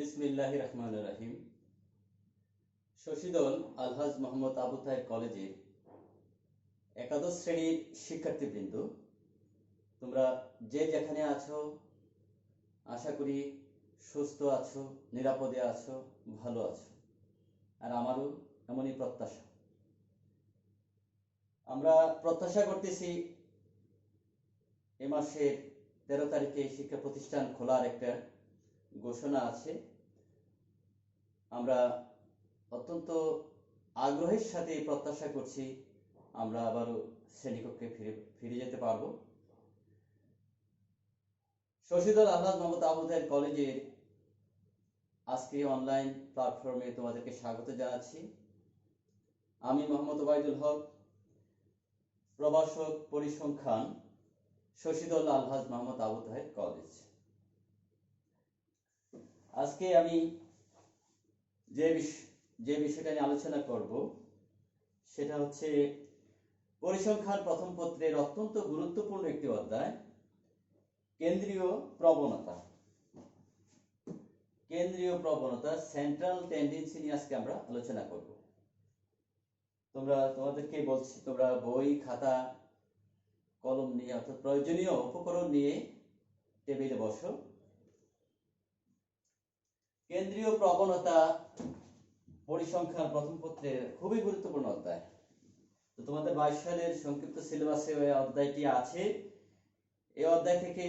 বিসমিল্লাহির রহমানির রহিম। শশীদল আলহাজ মোহাম্মদ আবু তাহের কলেজের একাদশ শ্রেণীর শিক্ষার্থীবৃন্দ, তোমরা যে যেখানে আছো আশা করি সুস্থ আছো, নিরাপদে আছো, ভালো আছো। আর আমারও এমনই প্রত্যাশা। আমরা প্রত্যাশা করতেছি এ মাসের 13 তারিখে শিক্ষা প্রতিষ্ঠান খোলার একটা ঘোষণা আছে। আমরা অত্যন্ত আগ্রহের সাথে প্রত্যাশা করছি আমরা আবারও শ্রেণীকক্ষে ফিরে যেতে পারবো। শশীদল আহলাদ মোহাম্মদ আবু তাহের কলেজের আজকে অনলাইন প্ল্যাটফর্মে তোমাদেরকে স্বাগত জানাচ্ছি। আমি মোহাম্মদ ওবায়দুল হক, প্রভাষক পরিসংখ্যান, শশীদল আলহাজ মোহাম্মদ আবু তাহের কলেজ। আজকে আমি যে বিষয়টা নিয়ে আলোচনা করব সেটা হচ্ছে পরিসংখ্যান প্রথম পত্রের অত্যন্ত গুরুত্বপূর্ণ একটি অধ্যায়, কেন্দ্রীয় প্রবণতা। সেন্ট্রাল টেন্ডেন্সি নিয়ে আজকে আমরা আলোচনা করব। তোমাদেরকে বলছি, তোমরা বই, খাতা, কলম নিয়ে অর্থাৎ প্রয়োজনীয় উপকরণ নিয়ে টেবিলে বসো। কেন্দ্রীয় প্রবণতা পরিসংখ্যান প্রথম পত্রের খুবই গুরুত্বপূর্ণ অধ্যায়। তো তোমাদের 22 সালের সংক্ষিপ্ত সিলেবাসে ওই অধ্যায়টি আছে। এই অধ্যায় থেকে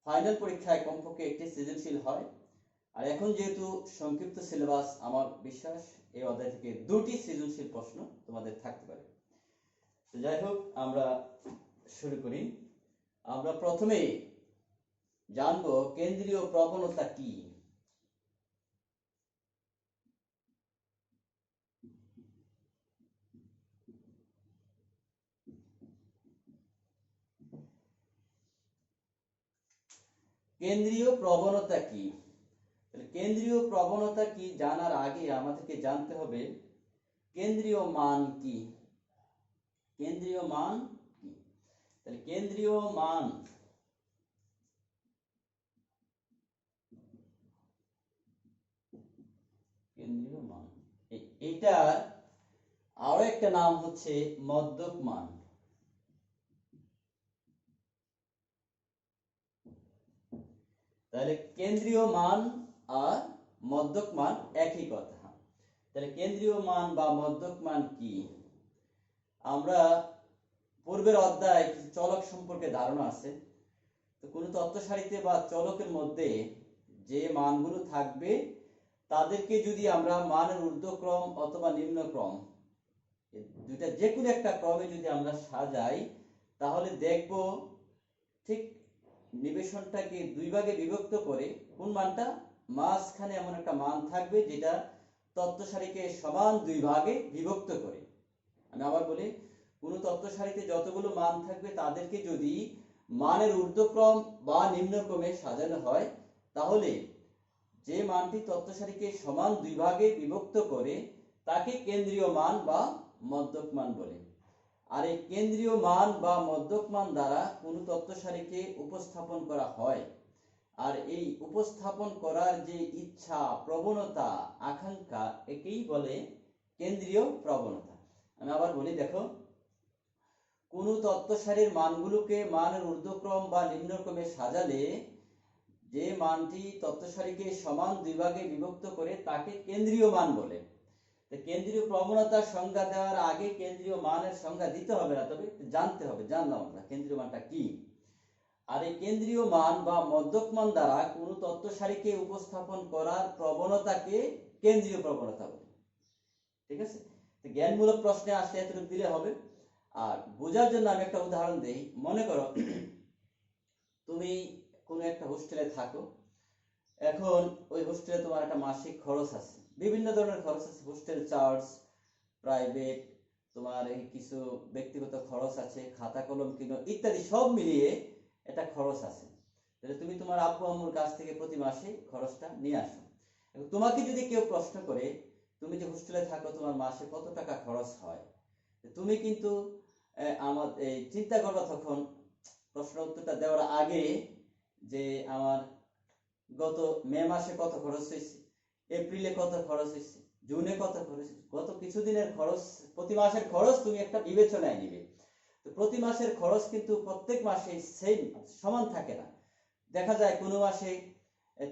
ফাইনাল পরীক্ষায় কমপক্ষে একটি সৃজনশীল হয়। আর এখন যেহেতু সংক্ষিপ্ত সিলেবাস, আমার বিশ্বাস এই অধ্যায় থেকে 2টি সৃজনশীল প্রশ্ন তোমাদের থাকতে পারে। তো যাই হোক, আমরা শুরু করি। আমরা প্রথমে জানবো কেন্দ্রীয় প্রবণতা কি। কেন্দ্রীয় প্রবণতা কি? কেন্দ্রীয় প্রবণতা কি জানার আগে আমাদেরকে জানতে হবে কেন্দ্রীয় মান কি। কেন্দ্রীয় মান কি? তাহলে কেন্দ্রীয় মান এটার আরো একটা নাম হচ্ছে মধ্যক মান। তাহলে কেন্দ্রীয় মান আর মধ্যক মান একই কথা। তাহলে কেন্দ্রীয় মান বা মধ্যক মান কি? আমরা পূর্বের অধ্যায় কিছু চলক সম্পর্কে ধারণা আছে। তো কোনো তথ্য সারিতে বা চলকের মধ্যে যে মানগুলো থাকবে তাদেরকে যদি আমরা মানের ঊর্ধ্বক্রম অথবা নিম্নক্রম, দুইটা যে কোনো একটা ক্রমে যদি আমরা সাজাই, তাহলে দেখব ঠিক নিবেশনটাকে 2 ভাগে বিভক্ত করে কোন মানটা মাঝখানে এমন একটা মান থাকবে যেটা তথ্য সারিকে সমান 2 ভাগে বিভক্ত করে। আমি আবার বলি, কোন তথ্য সারিতে যতগুলো মান থাকবে তাদেরকে যদি মানের ঊর্ধ্বক্রম বা নিম্নক্রমে সাজানো হয়, তাহলে যে মানটি তথ্য সারিকে সমান 2 ভাগে বিভক্ত করে তাকে কেন্দ্রীয় মান বা মধ্যক মান বলে। আর এই কেন্দ্রীয় মান বা মধ্যক মান দ্বারা কোন তথ্য সারিকে উপস্থাপন করা হয়। আর এই উপস্থাপন করার যে ইচ্ছা, প্রবণতা, আকাঙ্ক্ষা, একেই বলে কেন্দ্রীয় প্রবণতা। আমি আবার বলি, দেখো, কোন তথ্য সারির মানগুলোকে মানের ঊর্ধ্বক্রম বা নিম্নক্রমে সাজালে যে মানটি তথ্য সারিকে সমান 2 ভাগে বিভক্ত করে তাকে কেন্দ্রীয় মান বলে। কেন্দ্রীয় প্রবণতার সংজ্ঞা দেওয়ার আগে কেন্দ্রীয় মানের সংজ্ঞা দিতে হবে না, তবে জানতে হবে। জানলাম আমরা কেন্দ্রীয় মানটা কি। আর এই কেন্দ্রীয় মান বা মধ্যক মান দ্বারা কোন তথ্য সারিকে উপস্থাপন করার প্রবণতাকে কেন্দ্রীয় প্রবণতা বলে। ঠিক আছে? জ্ঞানমূলক প্রশ্নে আসলে এতটুকু দিলে হবে। আর বোঝার জন্য আমি একটা উদাহরণ দেই। মনে করো তুমি কোনো একটা হোস্টেলে থাকো। এখন ওই হোস্টেলে তোমার একটা মাসিক খরচ আছে, বিভিন্ন ধরনের খরচ আছে। হোস্টেল চার্জ, প্রাইভেট, তোমার এই কিছু ব্যক্তিগত খরচ আছে, খাতা কলম কিনো ইত্যাদি, সব মিলিয়ে একটা খরচ আছে। তাহলে তুমি তোমার আব্বু আম্মুর কাছ থেকে প্রতি মাসে খরচটা নিয়ে আসো। তোমাকে যদি কেউ প্রশ্ন করে তুমি যে হোস্টেলে থাকো তোমার মাসে কত টাকা খরচ হয়, তুমি কিন্তু চিন্তা করবা তখন প্রশ্ন উত্তরটা দেওয়ার আগে যে আমার গত মে মাসে কত খরচ হয়েছে, এপ্রিলে কত খরচ হয়েছে, জুনে কত খরচ হয়েছে, গত কিছুদিনের খরচ, প্রতি মাসের খরচ তুমি একটা বিবেচনায় নিবে। তো প্রতি মাসের খরচ কিন্তু প্রত্যেক মাসে সেম সমান থাকে না। দেখা যায় কোনো মাসে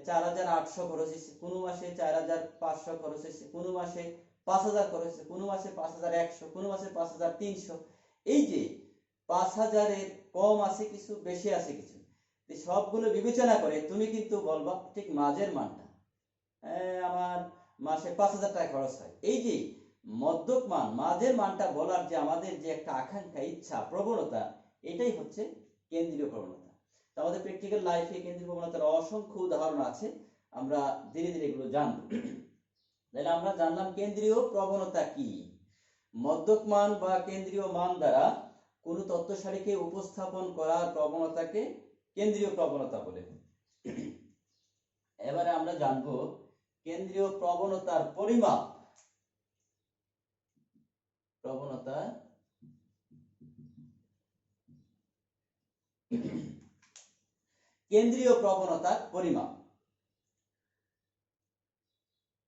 4,800 খরচ হয়েছে, কোনো মাসে 4,500 খরচ হয়েছে, কোনো মাসে 5,000 খরচ হয়েছে, কোনো মাসে 5,100, কোনো মাসে 5,300। এই যে 5,000-এর কম আছে কিছু, বেশি আছে কিছু, সবগুলো বিবেচনা করে তুমি কিন্তু বলবা ঠিক মাঝের মানটা, আমার মাসে 5,000 টাকা খরচ হয়। এই যে মধ্যক মান, মাঝের মানটা বলার যে আমাদের যে একটা আকাঙ্ক্ষা, ইচ্ছা, প্রবণতা, এটাই হচ্ছে কেন্দ্রীয় প্রবণতা। আমাদের প্র্যাকটিক্যাল লাইফে কেন্দ্রীয় প্রবণতার অসংখ্য উদাহরণ আছে, আমরা ধীরে ধীরে এগুলো জানবো। তাহলে আমরা জানলাম কেন্দ্রীয় প্রবণতা কি। মধ্যক মান বা কেন্দ্রীয় মান দ্বারা কোন তথ্য সারিকে উপস্থাপন করার প্রবণতাকে কেন্দ্রীয় প্রবণতা বলে। এবারে আমরা জানবো কেন্দ্রীয় প্রবণতার পরিমাপ। প্রবণতা কেন্দ্রীয় প্রবণতার পরিমাপ।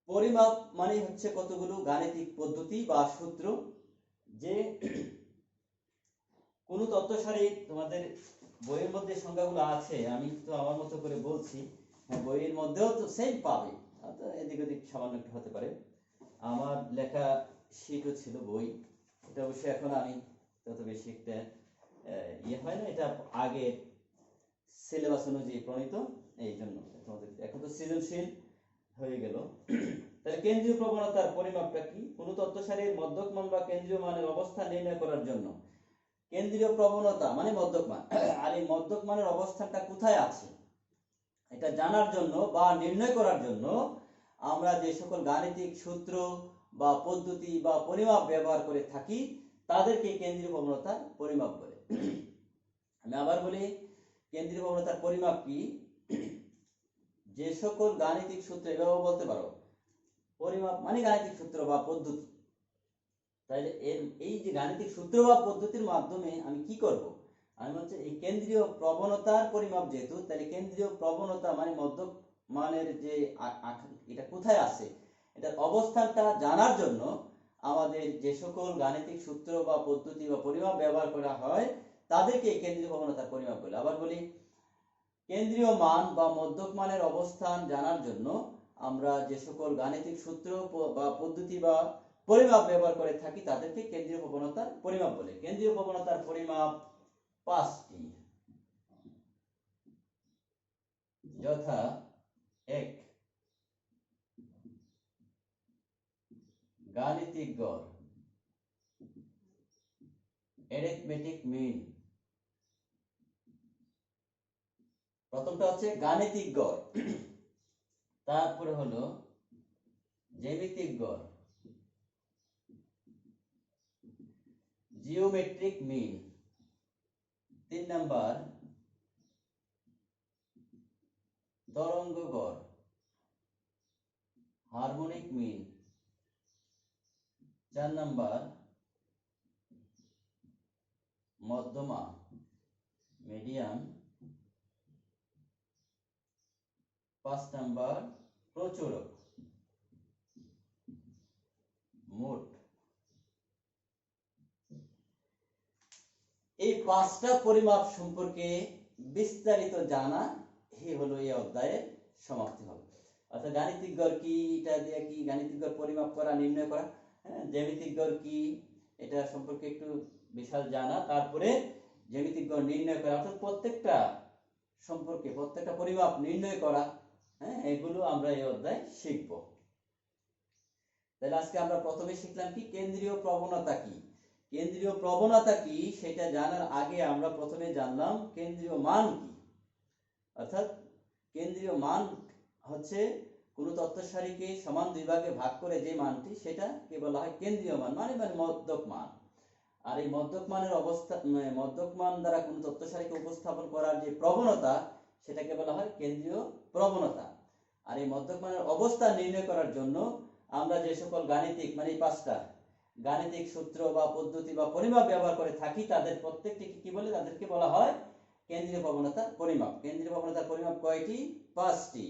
পরিমাপ মানে হচ্ছে কতগুলো গাণিতিক পদ্ধতি বা সূত্র, যে কোন তথ্য সারি, তোমাদের বইয়ের মধ্যে সংখ্যাগুলো আছে, আমি তো আমার মতো করে বলছি, বইয়ের মধ্যেও তো সেম পাবে, এদিক ওদিক সামান্য একটু হতে পারে। আমার লেখা শিটও ছিল বই, এটা অবশ্যই এখন আমি তত বেশি একটা ইয়ে হয় না, এটা আগে সিলেবাস অনুযায়ী প্রণীত, এই জন্য তোমাদের এখন তো সৃজনশীল হয়ে গেল। তাহলে কেন্দ্রীয় প্রবণতার পরিমাপটা কি? কোন তথ্য সারির মধ্যক মান বা কেন্দ্রীয় মানের অবস্থান নির্ণয় করার জন্য কেন্দ্রীয় প্রবণতা মানে মধ্যক মান, আর এই মধ্যক মানের অবস্থানটা কোথায় আছে এটা জানার জন্য বা নির্ণয় করার জন্য আমরা যে সকল গাণিতিক সূত্র বা পদ্ধতি বা পরিমাপ ব্যবহার করে থাকি তাদেরকে কেন্দ্রীয় প্রবণতার পরিমাপ বলে। আমি আবার বলি, কেন্দ্রীয় প্রবণতার পরিমাপ কি? যে সকল গাণিতিক সূত্র, এভাবে বলতে পারো, পরিমাপ মানে গাণিতিক সূত্র বা পদ্ধতি। তাহলে এই যে গাণিতিক সূত্র বা পদ্ধতির মাধ্যমে আমি কি করব, আমি হচ্ছে এই কেন্দ্রীয় প্রবণতার পরিমাপ, যেহেতু তাহলে কেন্দ্রীয় প্রবণতা মানে মধ্যক মানের যে এটা কোথায় আছে, এটার অবস্থানটা জানার জন্য আমাদের যে সকল গাণিতিক সূত্র বা পদ্ধতি বা পরিমাপ ব্যবহার করা হয় তাদেরকে কেন্দ্রীয় প্রবণতার পরিমাপ বলে। আবার বলি, কেন্দ্রীয় মান বা মধ্যক মানের অবস্থান জানার জন্য আমরা যে সকল গাণিতিক সূত্র বা পদ্ধতি বা পরিমাপ ব্যবহার করে থাকি তাদেরকে কেন্দ্রীয় প্রবণতার পরিমাপ বলে। কেন্দ্রীয় প্রবণতার পরিমাপ 5টি, যথা: 1 গাণিতিক গড়, অ্যারিথমেটিক মিন। প্রথমটা হচ্ছে গাণিতিক গড়, তারপরে হলো জ্যামিতিক গড়, জিওমেট্রিক মিন, 3 নাম্বার তরঙ্গ গড়, হারমোনিক মিন, 4 নাম্বার মধ্যমা, মিডিয়ান, 5 নাম্বার প্রচুরক, মোট। এই 5টা পরিমাপ সম্পর্কে বিস্তারিত জানা হলো এই অধ্যায়ের সমাপ্তি হবে। অর্থাৎ গাণিতিক গড় কি, এটা দিয়ে কি গাণিতিক গড় পরিমাপ করা, নির্ণয় করা, জ্যামিতিক গড় কি এটা সম্পর্কে একটু বিশাল জানা, তারপরে জ্যামিতিক গড় নির্ণয় করা, অর্থাৎ প্রত্যেকটা সম্পর্কে প্রত্যেকটা পরিমাপ নির্ণয় করা, এগুলো আমরা এই অধ্যায়ে শিখব। তাহলে আজকে আমরা প্রথমে শিখলাম কি কেন্দ্রীয় প্রবণতা কি। কেন্দ্রীয় প্রবণতা কি সেটা জানার আগে আমরা প্রথমে জানলাম কেন্দ্রীয় মান কি। অর্থাৎ কেন্দ্রীয় মান হচ্ছে কোন তথ্য সারিকে সমান দুই ভাগে ভাগ করে যে মানটি, সেটাকে বলা হয় কেন্দ্রীয় মান, মানে মধ্যক মান। আর এই মধ্যক মানের অবস্থা, মধ্যক মান দ্বারা কোন তথ্য সারিকে উপস্থাপন করার যে প্রবণতা, সেটাকে বলা হয় কেন্দ্রীয় প্রবণতা। আর এই মধ্যক মানের অবস্থান নির্ণয় করার জন্য আমরা যে সকল গাণিতিক, মানে এই 5টা গাণিতিক সূত্র বা পদ্ধতি বা পরিমাপ ব্যবহার করে থাকি তাদের প্রত্যেকটিকে কি বলে, তাদেরকে বলা হয় কেন্দ্রীয় প্রবণতার পরিমাপ। কেন্দ্রীয় প্রবণতার পরিমাপ কয়টি? 5টি।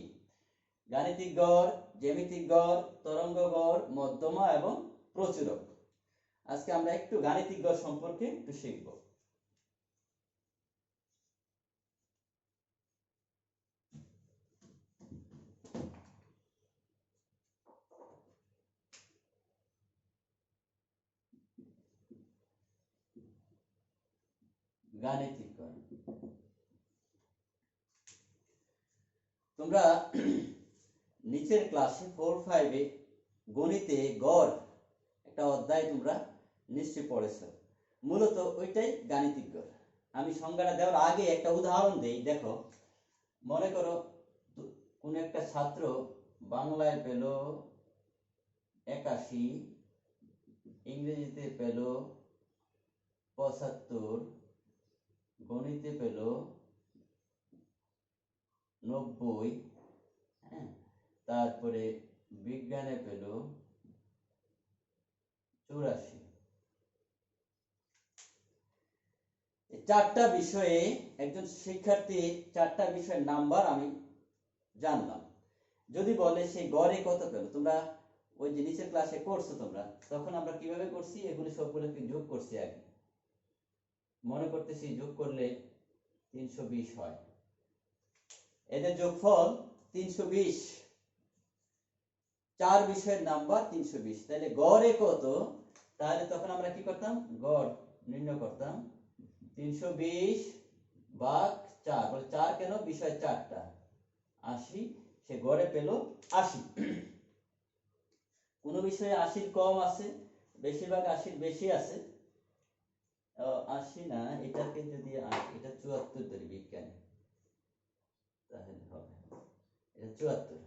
গাণিতিক গড়, জ্যামিতিক গড়, তরঙ্গ গড়, মধ্যমা এবং প্রচুরক। আজকে আমরা একটু গাণিতিক গড় সম্পর্কে একটু শিখব। গাণিতিক গড় তোমরা নিচের ক্লাসে 4-5 গণিতে গড় একটা অধ্যায় তোমরা নিশ্চয়ই পড়েছো। মূলত ওইটাই গাণিতিক গড়। আমি সংজ্ঞাটা দেওয়ার আগে একটা উদাহরণ দেই। দেখো, মনে করো কোন একটা ছাত্র বাংলায় পেল 81, ইংরেজিতে পেল 75, গণিতে পেল 90, হ্যাঁ, তারপরে বিজ্ঞানে পেল 84। চারটা বিষয়ে একজন শিক্ষার্থী চারটা বিষয়ের নাম্বার আমি জানলাম। যদি বলে সে গড়ে কত পেল, তোমরা ওই যে নিচের ক্লাসে করছো তোমরা, তখন আমরা কিভাবে করছি, এগুলি সবগুলোকে যোগ করছি। আগে মনে করতেছি যোগ করলে 320 হয়, এদের যোগফল 320। চার বিষয়ের নাম্বার 320, তাহলে গড়ে কত? তাহলে তখন আমরা কি করতাম, গড় নির্ণয় করতাম 320 ভাগ 4। বলে 4 কেন? বিষয় 4টা, 80। সে গড়ে পেল 80। কোন বিষয়ে 80 কম আছে, বেশিরভাগ 80 বেশি আছে। 80 না, এটাকে যদি এটা 74 ধরি বিজ্ঞানে, তাহলে হবে এটা 74।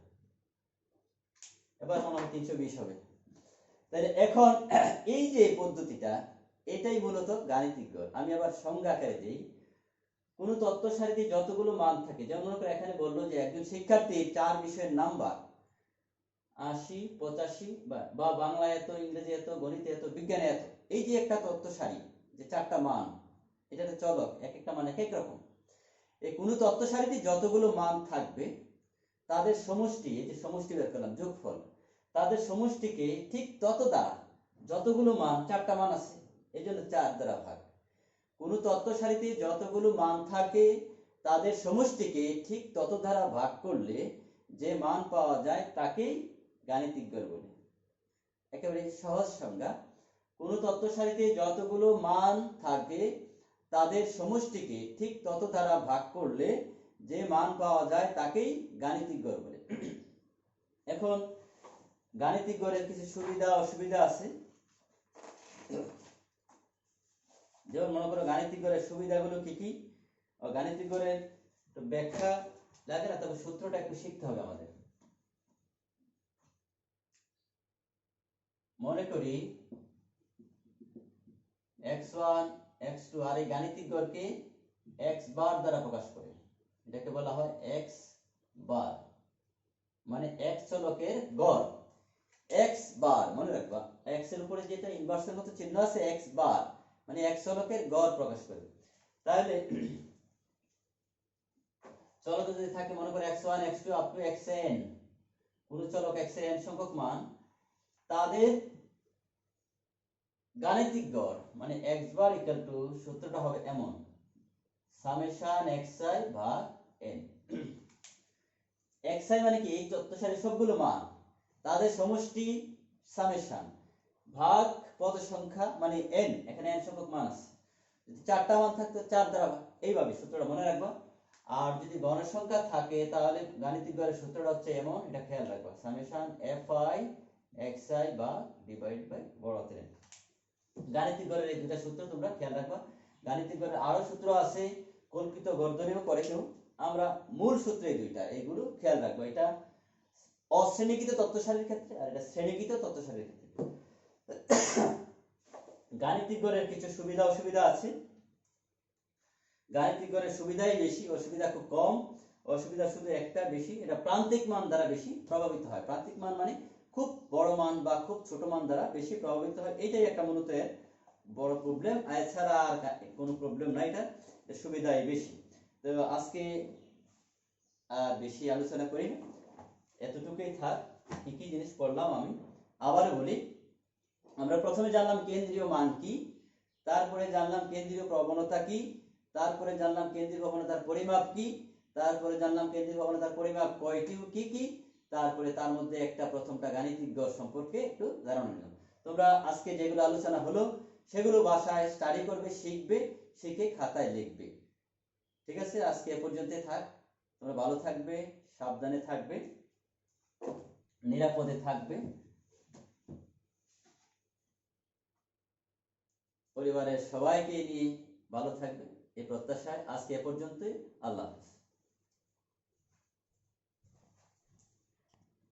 এবার মনে হয় 320 হবে। তাহলে এখন এই যে পদ্ধতিটা, এটাই মূলত গাণিতিক গড়। আমি আবার সংজ্ঞা আকারে দিই। কোন তত্ত্ব সারিতে যতগুলো মান থাকে, যেমন মনে করে এখানে বললো যে একজন শিক্ষার্থীর 4 বিষয়ের নাম্বার 80, 85 বা বাংলা এত, ইংরেজি এত, গণিতে এত, বিজ্ঞানে এত। এই যে একটা তত্ত্ব সারি, যে 4টা মান, এটাতে চলক, এক একটা মান এক এক রকম। এই কোন তত্ত্ব সারিতে যতগুলো মান থাকবে তাদের সমষ্টি, এই যে সমষ্টি বের করলাম, যোগফল, তাদের সমষ্টিকে ঠিক তত দ্বারা, যতগুলো মান, 4টা মান আছে এই জন্য 4 দ্বারা ভাগ। কোন তত্ত্ব সারিতে যতগুলো মান থাকে তাদের সমষ্টিকে ঠিক তত দ্বারা ভাগ করলে যে মান পাওয়া যায় তাকেই গাণিতিক গড় বলে। একেবারে সহজ সংজ্ঞা। কোন তত্ত্ব সারিতে যতগুলো মান থাকে তাদের সমষ্টিকে ঠিক তত দ্বারা ভাগ করলে যে মান পাওয়া যায় তাকেই গাণিতিক গড় বলে। এখন গাণিতিক গড়ের কিছু সুবিধা অসুবিধা আছে। যেমন মনে করো গাণিতিক গড়ের সুবিধাগুলো কি কি, গাণিতিক গড়ের ব্যাখ্যা লাগে না, তবে সূত্রটা একটু শিখতে হবে আমাদের। মনে করি x1 x2, আর এই গাণিতিক গড়কে x বার দ্বারা প্রকাশ করে, এটাকে বলা হয় x বার, মানে x চলকের গড়। x বার মনে রাখবা, x এর উপরে যেটা ইনভার্সের মতো চিহ্ন আছে, x বার মানে x চলকের গড় প্রকাশ করে। তাহলে চলক যদি থাকে মনে করো x1 x2 up to xn, কোন চলক x এর n সংখ্যক মান, তাদের গাণিতিক গড় মানে x বার ইকুয়াল টু, সূত্রটা হবে এমন, সামেশন xi ভাগ n। xi মানে কি, এই তত্ত্ব সারির সবগুলো মান, তাদের সমষ্টি সামেশন ভাগ পদ সংখ্যা মানে n, এখানে n সংখ্যক মান আছে, যদি 4টা মান থাকতো 4 দ্বারা ভাগ, এইভাবে সূত্রটা মনে রাখবা। আর যদি গণ সংখ্যা থাকে তাহলে গাণিতিক গড়ের সূত্রটা হচ্ছে এমন, এটা খেয়াল রাখবা, সামেশন fi xi ভাগ ডিভাইড বাই বড় হাতের n। গাণিতিক গড়ের এই দুটো সূত্র তোমরা খেয়াল রাখবা। গাণিতিক গড়ের আরো সূত্র আছে, কল্পিত গর্ধনেও করে কেউ, আমরা মূল সূত্র এই দুইটা, এগুলো খেয়াল রাখবো। এটা অশ্রেণীকৃত তত্ত্ব সারির ক্ষেত্রে, আর এটা শ্রেণীকৃত তত্ত্ব সারির ক্ষেত্রে। গাণিতিক গড়ের কিছু সুবিধা অসুবিধা আছে। গাণিতিক গড়ের সুবিধাই বেশি, অসুবিধা খুব কম। অসুবিধা শুধু একটা বেশি, এটা প্রান্তিক মান দ্বারা বেশি প্রভাবিত হয়। প্রান্তিক মান মানে খুব বড় মান বা খুব ছোট মান দ্বারা বেশি প্রভাবিত হয়, এটাই একটা মূলত বড় প্রবলেম। এছাড়া আর কোনো প্রবলেম নাই, এটা সুবিধাই বেশি। তো আজকে বেশি আলোচনা করি না, এতটুকুই থাক। কি কি জিনিস পড়লাম আমি আবারও বলি। আমরা প্রথমে জানলাম কেন্দ্রীয় মান কি, তারপরে জানলাম কেন্দ্রীয় প্রবণতা কি, তারপরে জানলাম কেন্দ্রীয় প্রবণতার পরিমাপ কি, তারপরে জানলাম কেন্দ্রীয় প্রবণতার পরিমাপ কয়টি কি কি, তারপরে তার মধ্যে একটা প্রথমটা গাণিতিক গড় সম্পর্কে একটু ধারণা নিলাম। তোমরা আজকে যেগুলো আলোচনা হলো সেগুলো বাসায় স্টাডি করবে, শিখবে, শিখে খাতায় লিখবে। ঠিক আছে, আজকে এ পর্যন্তই থাক। তোমরা ভালো থাকবে, সাবধানে থাকবে, নিরাপদে থাকবে, পরিবারের সবাইকে নিয়ে ভালো থাকবে, এই প্রত্যাশায় আজকে এ পর্যন্তই। আল্লাহ হাফেজ।